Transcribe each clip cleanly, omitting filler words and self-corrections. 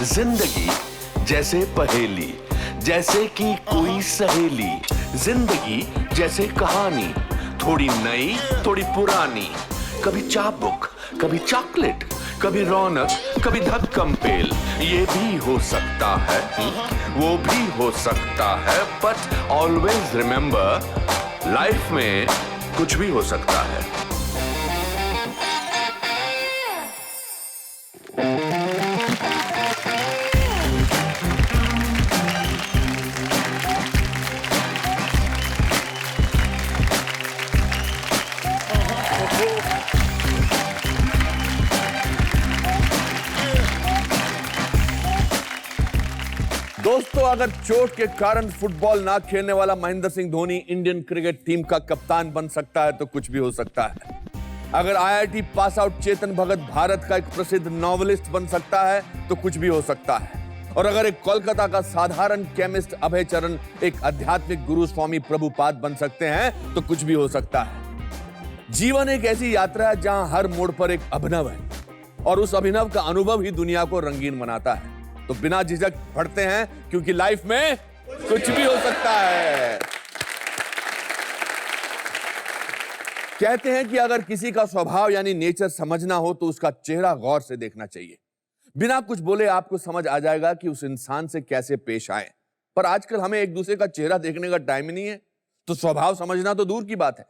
जिंदगी जैसे पहेली, जैसे कि कोई सहेली। जिंदगी जैसे कहानी, थोड़ी नई थोड़ी पुरानी। कभी चाबुक, कभी चॉकलेट, कभी रौनक, कभी धक्कम पेल। ये भी हो सकता है, वो भी हो सकता है, बट ऑलवेज रिमेंबर, लाइफ में कुछ भी हो सकता है। दोस्तों, अगर चोट के कारण फुटबॉल ना खेलने वाला Mahendra Singh Dhoni Indian cricket team का कप्तान बन सकता है तो कुछ भी हो सकता है। अगर IIT pass out Chetan Bhagat Bharat का एक प्रसिद्ध नॉवेलिस्ट बन सकता है तो कुछ भी हो सकता है। और अगर एक कोलकाता का साधारण केमिस्ट अभय चरण एक आध्यात्मिक गुरु स्वामी प्रभुपाद बन सकते हैं तो कुछ भी हो सकता है। जीवन एक ऐसी यात्रा है जहां हर मोड़ पर एक अभिनव है और उस अभिनव का अनुभव ही दुनिया को रंगीन बनाता है। तो बिना झिझक पढ़ते हैं, क्योंकि लाइफ में कुछ भी हो सकता है। कहते हैं कि अगर किसी का स्वभाव यानी नेचर समझना हो तो उसका चेहरा गौर से देखना चाहिए। बिना कुछ बोले आपको समझ आ जाएगा कि उस इंसान से कैसे पेश आए। पर आजकल हमें एक दूसरे का चेहरा देखने का टाइम ही नहीं है, तो स्वभाव समझना तो दूर की बात है।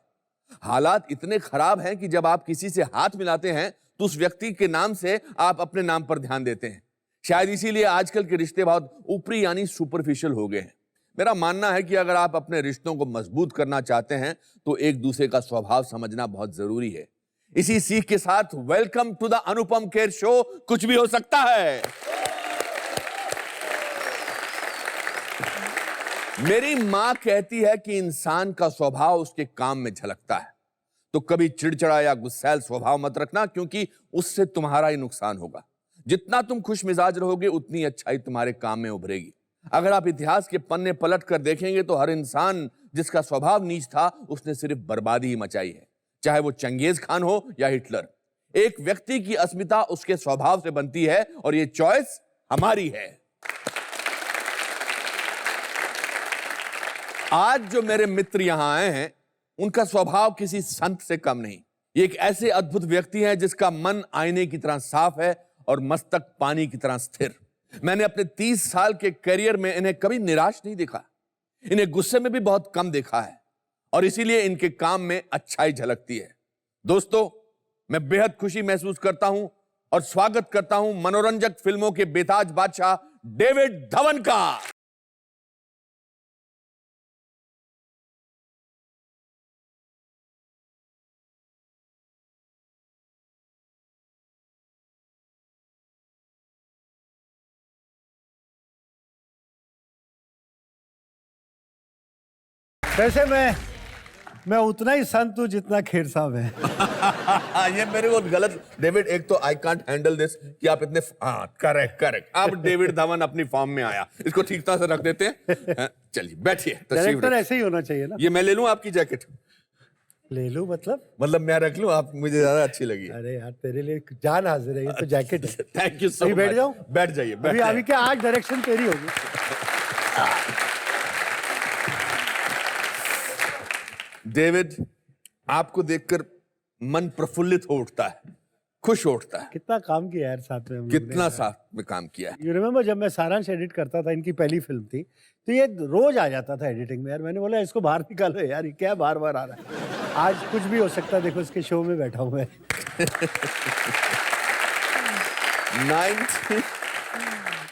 हालात इतने खराब हैं कि जब आप किसी से हाथ मिलाते हैं तो उस व्यक्ति के नाम से आप अपने नाम पर ध्यान देते हैं। शायद इसीलिए आजकल के रिश्ते बहुत ऊपरी यानी सुपरफिशियल हो गए हैं। मेरा मानना है कि अगर आप अपने रिश्तों को मजबूत करना चाहते हैं तो एक दूसरे का स्वभाव समझना बहुत जरूरी है। इसी सीख के साथ welcome to the Anupam Kher show, कुछ भी हो सकता है। मेरी मां कहती है कि इंसान का स्वभाव उसके काम में झलकता है, तो कभी चिड़चिड़ा या गुस्सैल स्वभाव मत रखना, क्योंकि उससे तुम्हारा ही नुकसान होगा। जितना तुम खुश मिजाज रहोगे उतनी अच्छाई तुम्हारे काम में उभरेगी। अगर आप इतिहास के पन्ने पलट कर देखेंगे तो हर इंसान जिसका स्वभाव नीच था उसने सिर्फ बर्बादी ही मचाई है, चाहे वो चंगेज खान हो या हिटलर। एक व्यक्ति की अस्मिता उसके स्वभाव से बनती है और ये चॉइस हमारी है। आज जो मेरे मित्र यहां आए हैं उनका स्वभाव किसी संत से कम नहीं। ये एक ऐसे अद्भुत व्यक्ति हैं जिसका मन आईने की तरह साफ है और मस्तक पानी की तरह स्थिर। मैंने अपने 30 साल के करियर में इन्हें कभी निराश नहीं देखा, इन्हें गुस्से में भी बहुत कम देखा है, और इसीलिए इनके काम में अच्छाई झलकती है। दोस्तों, मैं बेहद खुशी महसूस करता हूं और स्वागत करता हूं मनोरंजक फिल्मों के बेताज बादशाह डेविड धवन का। वैसे मैं उतना ही संत हूं जितना खेर साहब है। ये मेरे को गलत। डेविड, एक तो आई कांट हैंडल दिस कि आप इतने, हाँ करेक्ट। अब डेविड धवन अपनी फॉर्म में आया, इसको ठीक तरह से रख देते हैं। चलिए बैठिए। डायरेक्टर ऐसे ही होना चाहिए ना। ये मैं ले लूं आपकी जैकेट? ले लूं मतलब मैं रख लूं, आप मुझे ज्यादा अच्छी लगी। अरे यार, तेरे लिए जान हाजिर है, ये तो जैकेट है। Thank you so much. बैठ जाओ। बैठ जाइए। अभी क्या आज डायरेक्शन तेरी होगी। डेविड, आपको देखकर मन प्रफुल्लित हो उठता है, खुश हो उठता है। कितना काम किया यार साथ में, कितना साथ में काम किया है। यू रिमेम्बर जब मैं सारांश एडिट करता था, इनकी पहली फिल्म थी, तो ये रोज आ जाता था एडिटिंग में। यार मैंने बोला इसको बाहर निकालो यार, ये क्या बार बार आ रहा है। आज कुछ भी हो सकता है, देखो इसके शो में बैठा हुआ है।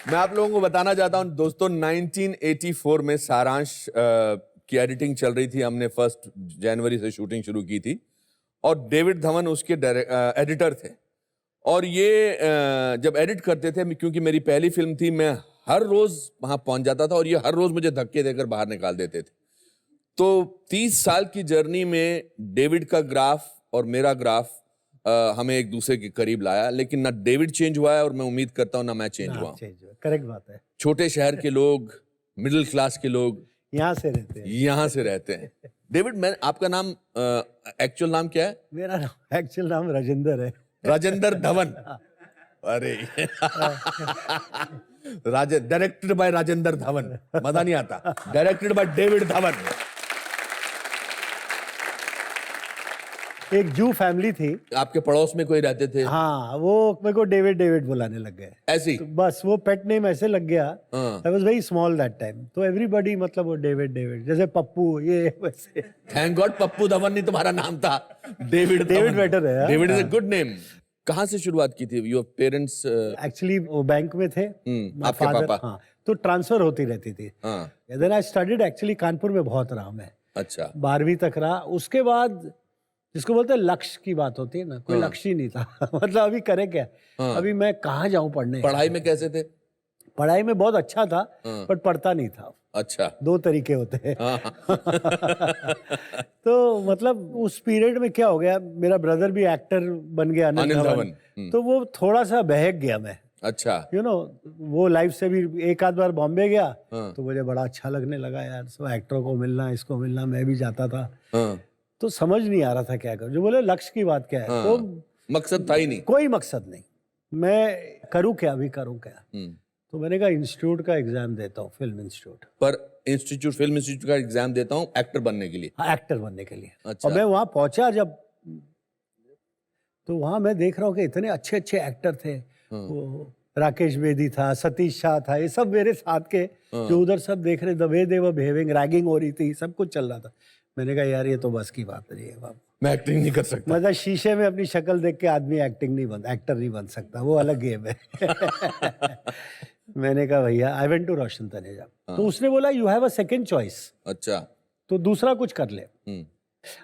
मैं आप लोगों को बताना चाहता हूं दोस्तों, 1984 में सारांश की एडिटिंग चल रही थी। हमने 1 जनवरी से शूटिंग शुरू की थी और डेविड धवन उसके एडिटर थे। और ये जब एडिट करते थे, क्योंकि मेरी पहली फिल्म थी, मैं हर रोज वहां पहुंच जाता था और ये हर रोज मुझे धक्के देकर बाहर निकाल देते थे। तो 30 साल की जर्नी में डेविड का ग्राफ और मेरा ग्राफ हमें एक दूसरे के करीब लाया, लेकिन ना डेविड चेंज हुआ है और मैं उम्मीद करता हूं ना मैं चेंज हुआ। करेक्ट बात है। छोटे शहर के लोग, मिडिल क्लास के लोग यहाँ से रहते हैं। डेविड, मैं आपका नाम एक्चुअल नाम क्या है? मेरा नाम एक्चुअल नाम राजेंद्र है। राजेंद्र धवन। अरे डायरेक्टेड बाय राजेंद्र धवन, मजा नहीं आता, डायरेक्टेड बाय डेविड धवन। एक जू फैमिली थी, आपके पड़ोस में कोई रहते थे? हाँ, वो मेरे को डेविड डेविड बुलाने लग गए ऐसी? तो बस वो पेट नेम ऐसे लग गया। हाँ। I was very small that time, तो एवरीबॉडी मतलब वो डेविड डेविड, जैसे पप्पू ये वैसे। थैंक गॉड पप्पू धवन नहीं तुम्हारा नाम था, डेविड डेविड बेटर है। David is a good name. कहाँ से शुरुआत की थी? Your parents? एक्चुअली वो बैंक में थे, आपके पापा? हाँ, तो ट्रांसफर होती रहती थी। हाँ। Then I studied, actually Kanpur में बहुत रहा मैं। अच्छा। 12वीं तक रहा, उसके बाद जिसको बोलते हैं लक्ष्य की बात होती है ना, कोई लक्ष्य ही नहीं था। मतलब अभी करे क्या, अभी मैं कहाँ जाऊँ पढ़ने। पढ़ाई में कैसे थे? पढ़ाई में बहुत अच्छा था, पर पढ़ता नहीं था। अच्छा। 2 तरीके होते हैं। तो मतलब उस पीरियड में क्या हो गया, मेरा ब्रदर भी एक्टर बन गया, अनिल धवन। तो वो थोड़ा सा बहक गया मैं। अच्छा। यू नो, वो लाइफ से भी एक आध बार बॉम्बे गया, तो मुझे बड़ा अच्छा लगने लगा यार, सब एक्टरों को मिलना, इसको मिलना, मैं भी जाता था। तो समझ नहीं आ रहा था क्या करूं। जो बोले लक्ष्य की बात क्या है, तो मकसद था ही नहीं? कोई मकसद नहीं, मैं करूं क्या, अभी करूं क्या। तो मैंने कहा इंस्टीट्यूट का एग्जाम देता हूँ, फिल्म इंस्टीट्यूट। पर इंस्टीट्यूट, फिल्म इंस्टीट्यूट का एग्जाम देता हूँ एक्टर बनने के लिए? हाँ, एक्टर बनने के लिए। अच्छा। और मैं वहां पहुंचा जब, तो वहां मैं देख रहा हूँ कि इतने अच्छे अच्छे एक्टर थे। वो राकेश बेदी था, सतीश शाह था, ये सब मेरे साथ के जो उधर सब देख रहे, the way they were behaving, ragging हो रही थी, सब कुछ चल रहा था। मैंने कहा यार ये तो बस की बात नहीं है बाबू, मैं एक्टिंग नहीं कर सकता। मतलब शीशे में अपनी शक्ल देख के आदमी एक्टर नहीं बन सकता, वो अलग गेम है। मैंने कहा भैया, आई वेंट टू रोशन तनेजा। तो उसने बोला you have a second choice. अच्छा। तो दूसरा कुछ कर ले।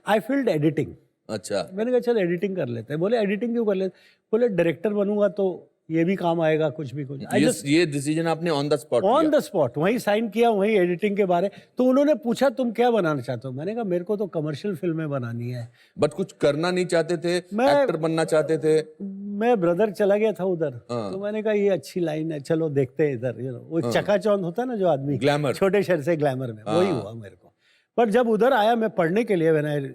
आई फील्ड एडिटिंग। अच्छा। मैंने कहा चल एडिटिंग कर लेते हैं। बोले एडिटिंग क्यों कर लेते? बोले डायरेक्टर बनूंगा तो ये भी काम आएगा, कुछ भी कुछ। ये डिसीजन आपने on the spot? On the spot वहीं साइन किया, वहीं एडिटिंग के बारे। तो उन्होंने पूछा तुम क्या बनाना चाहते हो? मैंने कहा मेरे को तो कमर्शियल फिल्में बनानी है। बट कुछ करना नहीं चाहते थे? मैं एक्टर बनना चाहते थे? मैं ब्रदर चला गया था उधर, तो मैंने कहा ये अच्छी लाइन है, चलो देखते हैं इधर। वो चकाचौंध होता है ना जो आदमी, ग्लैमर, छोटे शहर से ग्लैमर में, वही हुआ मेरे को। पर जब उधर आया मैं पढ़ने के लिए, व्हेन आई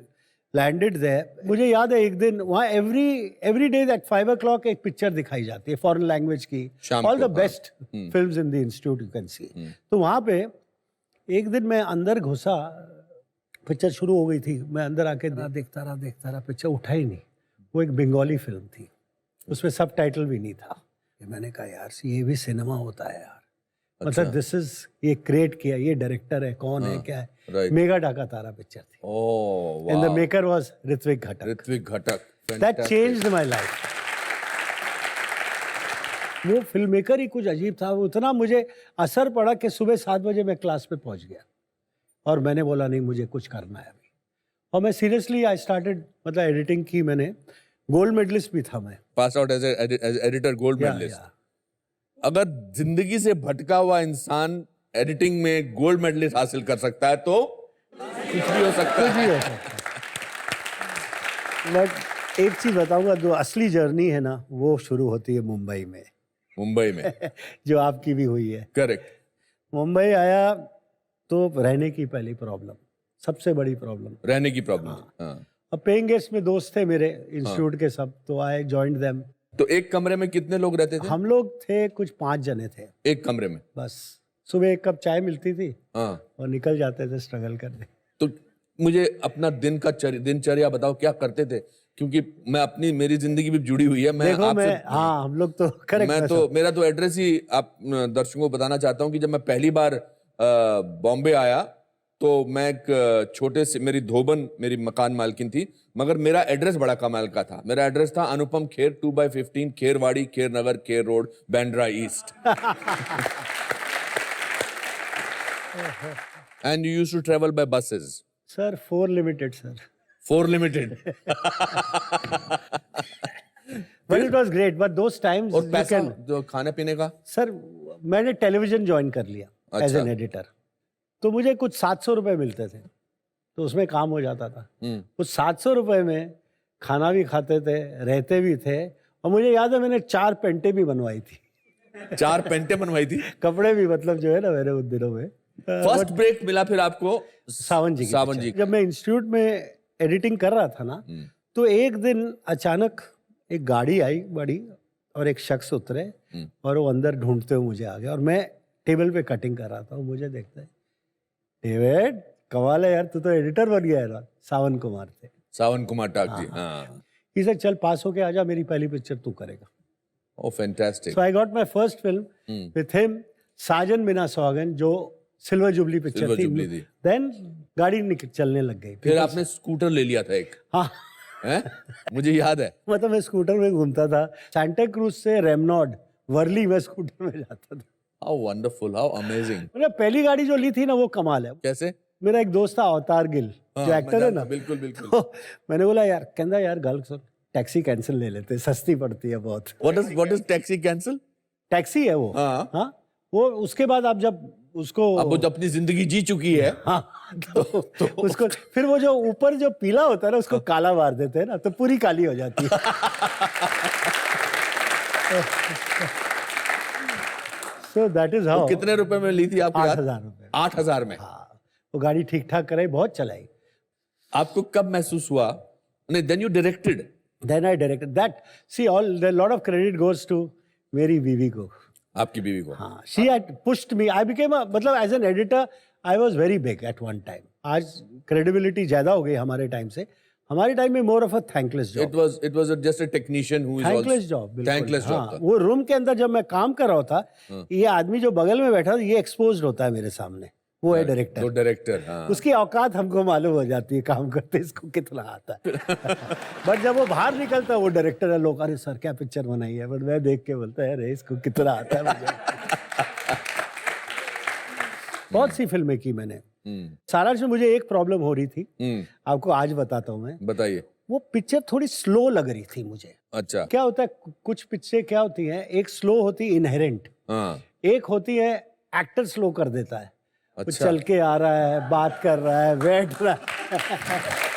लैंडेड देयर, मुझे याद है एक दिन वहाँ एवरी डे एट 5 o'clock एक पिक्चर दिखाई जाती है फॉरेन लैंग्वेज की, all the best films in the institute you can see. तो वहाँ पे एक दिन मैं अंदर घुसा, पिक्चर शुरू हो गई थी, मैं अंदर आके देखता रहा, पिक्चर उठा ही नहीं। वो एक बंगाली फिल्म थी, उसमें सब टाइटल भी नहीं था। मैंने कहा यार ये भी सिनेमा होता है यार। मतलब दिस इज, ये क्रिएट किया, ये डायरेक्टर है, कौन है, क्या है। मेगा ढाका तारा पिक्चर थी। Oh, and the maker was Ritwik Ghatak. That changed my life. वो फिल्म मेकर ही कुछ अजीब था। वो इतना मुझे असर पड़ा कि सुबह 7 बजे मैं क्लास पे पहुंच गया और मैंने बोला नहीं मुझे कुछ करना है अभी। और मैं सीरियसली आई स्टार्टेड, मतलब एडिटिंग की मैंने, गोल्ड मेडलिस्ट भी था मैं, pass out as editor, gold medalist. अगर जिंदगी से भटका हुआ इंसान एडिटिंग में गोल्ड मेडलिस्ट हासिल कर सकता है तो कुछ भी हो सकता है। बट एक चीज बताऊंगा, जो असली जर्नी है ना वो शुरू होती है मुंबई में। मुंबई में जो आपकी भी हुई है। करेक्ट। मुंबई आया तो रहने की पहली प्रॉब्लम, सबसे बड़ी प्रॉब्लम, रहने की प्रॉब्लम। हाँ। अब पेइंग गेस्ट में दोस्त थे मेरे इंस्टीट्यूट के सब, तो आई जॉइंड देम। तो एक कमरे में कितने लोग रहते थे? हम लोग थे कुछ 5 जने थे एक कमरे में। बस सुबह 1 कप चाय मिलती थी। हाँ। और निकल जाते थे स्ट्रगल करने। तो मुझे अपना दिनचर्या बताओ, क्या करते थे? क्योंकि मेरी जिंदगी भी जुड़ी हुई है। देखो हाँ, हम लोग तो करेक्ट। मेरा तो एड्रेस ही आप दर्शकों को बताना चाहता हूँ कि जब मैं पहली बार बॉम्बे आया तो मैं एक छोटे से, मेरी धोबन मेरी मकान मालकिन थी, मगर मेरा एड्रेस बड़ा कमाल का था। मेरा एड्रेस था Anupam Kher 2/15 Kherwadi, Kher Nagar, Kher road, Bandra East. And you used to travel by buses? Sir, 4 limited, sir. 4 limited. But it was great. But those times और पैसा जो खाने पीने का? सर मैंने टेलीविजन ज्वाइन कर लिया एज एन एडिटर, तो मुझे कुछ 700 रुपए मिलते थे, तो उसमें काम हो जाता था। उस 700 रुपए में खाना भी खाते थे, रहते भी थे, और मुझे याद है मैंने 4 पेंटे भी बनवाई थी। 4 पेंटे बनवाई थी? कपड़े भी, मतलब जो है ना मेरे उन दिनों में। फर्स्ट ब्रेक मिला फिर आपको सावन जी की। जब मैं इंस्टीट्यूट में एडिटिंग कर रहा था ना, तो एक दिन अचानक एक गाड़ी आई बड़ी, और एक शख्स उतरे और वो अंदर ढूंढते हुए मुझे आ गया और मैं टेबल पे कटिंग कर रहा था। वो मुझे देखता है, डेविड कमाल है यार, तू तो एडिटर बन गया यार। सावन कुमार थे। सावन कुमार टाक जी। हाँ। He said, चल पास होके आजा, मेरी पहली पिक्चर तू करेगा। Oh, fantastic. So I got my first film with him, साजन बिना सौगन, जो सिल्वर जुबली पिक्चर सिल्वर थी। जुबली थी। Then गाड़ी चलने लग गई। फिर आपने स्कूटर ले लिया था एक, हाँ, हैं? मुझे याद है। मतलब मैं स्कूटर में घूमता था, सांता क्रूज से रेमनॉड वर्ली में स्कूटर में जाता था। How wonderful, how amazing. मतलब पहली गाड़ी जो ली थी ना वो कमाल है। कैसे? मेरा एक दोस्त था अवतार गिल, जो हाँ, एक्टर है ना। बिल्कुल बिल्कुल। तो मैंने बोला यार, कहता यार गल सुन, टैक्सी कैंसिल ले लेते, सस्ती पड़ती है बहुत। What is taxi cancel? Taxi है वो। हाँ। हाँ, वो उसके बाद आप जब उसको, अब वो जो अपनी जिंदगी जी चुकी है। हाँ, तो उसको फिर वो जो ऊपर जो पीला होता है ना उसको काला मार देते हैं ना, तो पूरी काली हो जाती है। So that is how। वो कितने रुपए में ली थी आपको? 8,000 रुपए। 8,000 में। हाँ, वो गाड़ी ठीक ठाक कराई, बहुत चलाई। आपको कब महसूस हुआ? नहीं, then you directed. Then I directed that. See, a lot of credit goes to मेरी बीवी को। आपकी बीवी को? हाँ, she had pushed me. I became a, मतलब as an editor, I was very big at one time. आज credibility ज्यादा हो गई हमारे टाइम से। हमारे टाइम में more of a thankless job. It was just a technician who is Thankless also job, बिल्कुल। thankless job हाँ, था। वो रूम के अंदर जब मैं काम कर रहा था, ये आदमी जो बगल में बैठा था, ये एक्सपोज्ड होता है मेरे सामने। वो है डायरेक्टर। तो डायरेक्टर, हाँ। उसकी औकात हमको मालूम हो जाती है, काम करते इसको कितना आता है। बट जब वो बाहर निकलता है, वो डायरेक्टर है, लोग अरे सर क्या पिक्चर बनाई है, बट मैं देख के बोलता है अरे इसको कितना आता है मुझे। बहुत सी फिल्में की मैंने। सारांश में मुझे एक प्रॉब्लम हो रही थी, आपको आज बताता हूँ मैं। बताइए। वो पिक्चर थोड़ी स्लो लग रही थी मुझे। अच्छा। क्या होता है, कुछ पिक्चर क्या होती हैं, एक स्लो होती है इनहेरेंट, हाँ। एक होती है एक्टर स्लो कर देता है। अच्छा। वो चल के आ रहा है, बात कर रहा है, बैठ रहा है।